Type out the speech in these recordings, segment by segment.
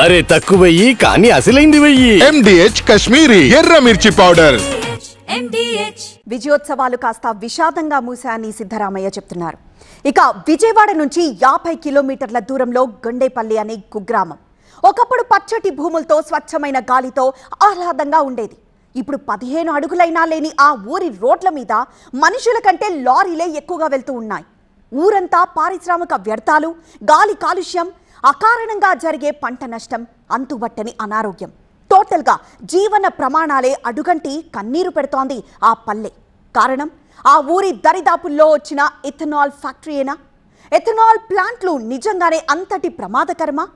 అరే తక్కువయ్యి కానీ అసలైంది వెయ్యి. MDH కాశ్మీరీ ఎర్ర మిర్చి పౌడర్. విజయోత్సవాలు కాస్త విషాదంగా మూసాయని సిద్ధరామయ్య చెప్తున్నారు. ఇక విజయవాడ నుంచి 50 కిలోమీటర్ల దూరంలో గొండేపల్లి అనే కుగ్రామం ఒకప్పుడు పచ్చటి భూములతో స్వచ్ఛమైన గాలితో ఆహ్లాదంగా ఉండేది. ఇప్పుడు 15 అడుగులైనా లేని ఆ ఊరి రోడ్ల మీద మనుషుల కంటే లారీలే ఎక్కువగా వెళ్తూ ఉన్నాయి. ఊరంతా పారిశ్రామిక వ్యర్థాలు, గాలి కాలుష్యం, అకారణంగా జరిగే పంట నష్టం, అంతుబట్టని అనారోగ్యం, టోటల్గా జీవన ప్రమాణాలే అడుగంటి కన్నీరు పెడుతోంది ఆ పల్లె. కారణం ఆ ఊరి దరిదాపుల్లో వచ్చిన ఇథనాల్ ఫ్యాక్టరీయేనా? ఇథనాల్ ప్లాంట్లు నిజంగానే అంతటి ప్రమాదకరమా?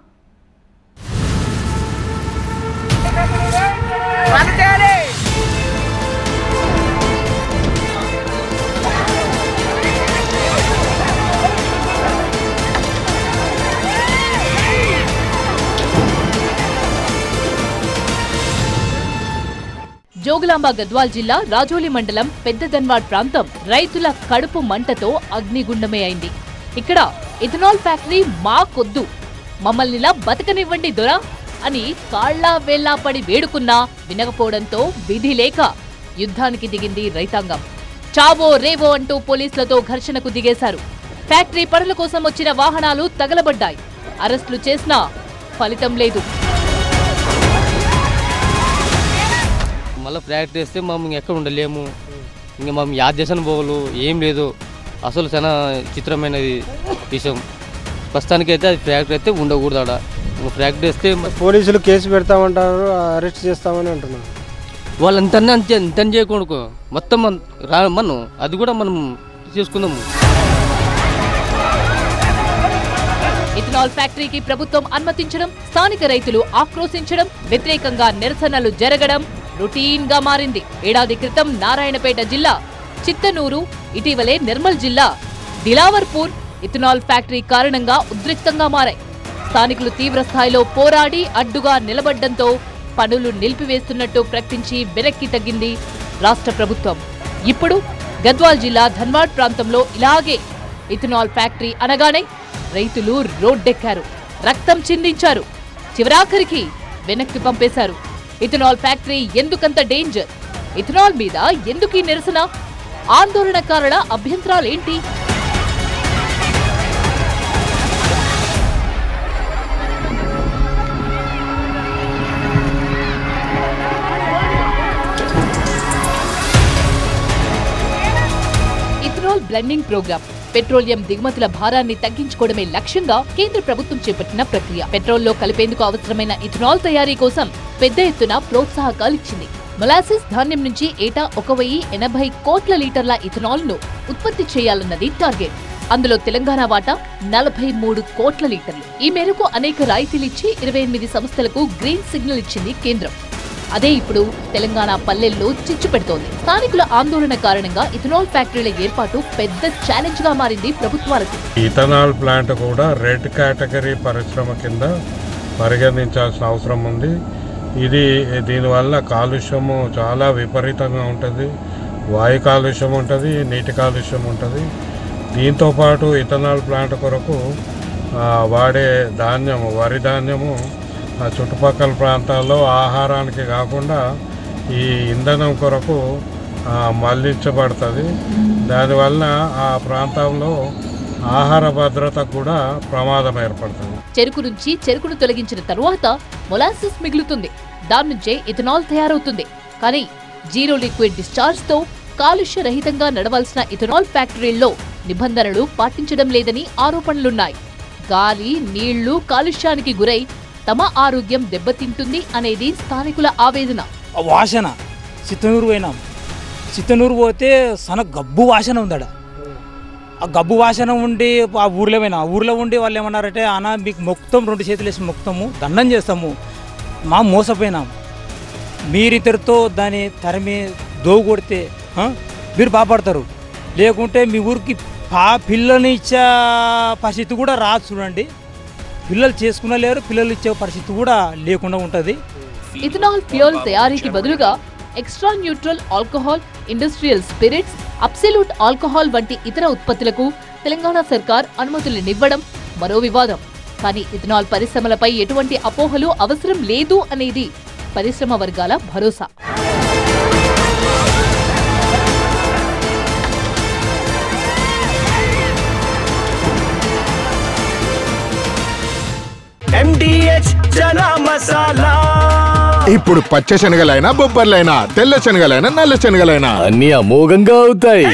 జోగులాంబ గద్వాల్ జిల్లా రాజోలి మండలం పెద్దదన్వాడ్ ప్రాంతం రైతుల కడుపు మంటతో అగ్నిగుండమే అయింది. ఇక్కడ ఇథనాల్ ఫ్యాక్టరీ మాకొద్దు, మమ్మల్నిలా బతకనివ్వండి దొరా అని కాళ్లా వేళ్లా పడి వేడుకున్నా వినకపోవడంతో విధి లేక యుద్ధానికి దిగింది రైతాంగం. చావో రేవో అంటూ పోలీసులతో ఘర్షణకు దిగేశారు. ఫ్యాక్టరీ పనుల కోసం వచ్చిన వాహనాలు తగలబడ్డాయి. అరెస్టులు చేసినా ఫలితం లేదు. మళ్ళీ ఫ్యాక్టరీ వేస్తే మేము ఎక్కడ ఉండలేము, ఇంకా మేము యాద్ చేసిన పోగలు ఏం లేదు. అసలు చాలా చిత్రమైనది విషయం. ప్రస్తుతానికైతే అది ఫ్యాక్టరీ అయితే ఉండకూడదు. ఆడ ఫ్యాక్టరీ వేస్తే పోలీసులు కేసు పెడతామంటారు, అరెస్ట్ చేస్తామని అంటున్నారు. వాళ్ళంతా అంత చేయకూడదు, మొత్తం మనం అది కూడా మనం చేసుకుందాము. ఇథనాల్ ఫ్యాక్టరీకి ప్రభుత్వం అనుమతించడం, స్థానిక రైతులు ఆక్రోశించడం, వ్యతిరేకంగా నిరసనలు జరగడం రొటీన్ గా మారింది. ఏడాది క్రితం నారాయణపేట జిల్లా చిత్తనూరు, ఇటీవలే నిర్మల్ జిల్లా దిలావర్పూర్ ఇథనాల్ ఫ్యాక్టరీ కారణంగా ఉద్రిక్తంగా మారాయి. స్థానికులు తీవ్ర స్థాయిలో పోరాడి అడ్డుగా నిలబడ్డంతో పనులు నిలిపివేస్తున్నట్టు ప్రకటించి వెనక్కి తగ్గింది రాష్ట్ర ప్రభుత్వం. ఇప్పుడు గద్వాల్ జిల్లా ధన్వాడ్ ప్రాంతంలో ఇలాగే ఇథనాల్ ఫ్యాక్టరీ అనగానే రైతులు రోడ్డెక్కారు, రక్తం చిందించారు, చివరాఖరికి వెనక్కి పంపేశారు. ఇథనాల్ ఫ్యాక్టరీ ఎందుకంత డేంజర్? ఇథనాల్ మీద ఎందుకీ నిరసన? ఆందోళనకారుల అభ్యంతరాలేంటి? ఇథనాల్ బ్లెండింగ్ ప్రోగ్రామ్ పెట్రోలియం దిగుమతుల భారాన్ని తగ్గించుకోవడమే లక్ష్యంగా కేంద్ర ప్రభుత్వం చేపట్టిన ప్రక్రియ. పెట్రోల్లో కలిపేందుకు అవసరమైన ఇథనాల్ తయారీ కోసం పెద్ద ఎత్తున ప్రోత్సాహకాలిచ్చింది. మొలాసిస్ ధాన్యం నుంచి ఏటా 1080 కోట్ల లీటర్ల ఇథనాల్ ను ఉత్పత్తి చేయాలన్నది టార్గెట్. అందులో తెలంగాణ వాటా 43 కోట్ల లీటర్లు. ఈ మేరకు అనేక రాయితీలిచ్చి 28 సంస్థలకు గ్రీన్ సిగ్నల్ ఇచ్చింది కేంద్రం. అదే ఇప్పుడు తెలంగాణ పల్లెల్లో చిచ్చు పెడుతోంది. స్థానికుల ఆందోళన కారణంగా ఇథనాల్ ఫ్యాక్టరీల ఏర్పాటు పెద్ద ఛాలెంజ్ గా మారింది ప్రభుత్వాలకు. ఇథనాల్ ప్లాంట్ కూడా రెడ్ కేటగిరీ పరిశ్రమ కింద పరిగణించాల్సిన అవసరం ఉంది. దీనివల్ల కాలుష్యము చాలా విపరీతంగా ఉంటుంది. వాయు కాలుష్యం ఉంటుంది, నీటి కాలుష్యం ఉంటుంది. దీంతోపాటు ఇథనాల్ ప్లాంట్ కొరకు వాడే ధాన్యము, వరి ధాన్యము చుట్టుపక్కల ప్రాంతాల్లో ఆహారానికి కాకుండా ఈ ఇంధనం కొరకు మళ్లించబడుతుంది. దానివల్ల ఆ ప్రాంతంలో ఆహార భద్రత కూడా ప్రమాదం ఏర్పడుతుంది. చెరుకు నుంచి చెరుకును తొలగించిన తరువాత మొలాసిస్ మిగులుతుంది. దాని నుంచే ఇథనాల్ తయారవుతుంది. కానీ జీరో లిక్విడ్ డిశ్చార్జ్ తో కాలుష్య రహితంగా నడవాల్సిన ఇథనాల్ ఫ్యాక్టరీల్లో నిబంధనలు పాటించడం లేదని ఆరోపణలున్నాయి. గాలి, నీళ్లు కాలుష్యానికి గురై తమ ఆరోగ్యం దెబ్బతింటుంది అనేది స్థానికుల ఆవేదన. వాసన చిత్తనూరు పోయినాం. చిత్తనూరు పోతే సన గబ్బు వాసన ఉందడ. ఆ గబ్బు వాసన ఉండి ఆ ఊర్లో పోయినా. ఆ ఊర్లో ఉండి వాళ్ళు ఏమన్నారంటే, అన్న మీకు మొక్తం 2 చేతులు వేసి మొక్తాము, దండం చేస్తాము, మా మోసపోయినాం, మీరిద్దరితో దాన్ని తరిమి దోగు కొడితే మీరు బాపడతారు, లేకుంటే మీ ఊరికి పిల్లల్ని ఇచ్చే పరిస్థితి కూడా రాదు. చూడండి, పిల్లలు చేసుకునలేరు, పిల్లలు ఇచ్చే పరిస్థితి కూడా లేకుండా ఉంటుంది. ఇథనాల్ ఫ్యూయల్ తయారీకి బదులుగా extra neutral alcohol, industrial spirits, absolute alcohol వంటి ఇతర ఉత్పత్తులకు తెలంగాణ సర్కార్ అనుమతులనివ్వడం మరో వివాదం. కానీ ఇథనాల్ పరిశ్రమలపై ఎటువంటి అపోహలు అవసరం లేదు అనేది పరిశ్రమ వర్గాల భరోసా. ఇప్పుడు పచ్చ శనగలైనా బొబ్బర్లైనా తెల్ల శనగలైనా నల్ల శనగలైనా అన్ని అమోఘంగా అవుతాయి.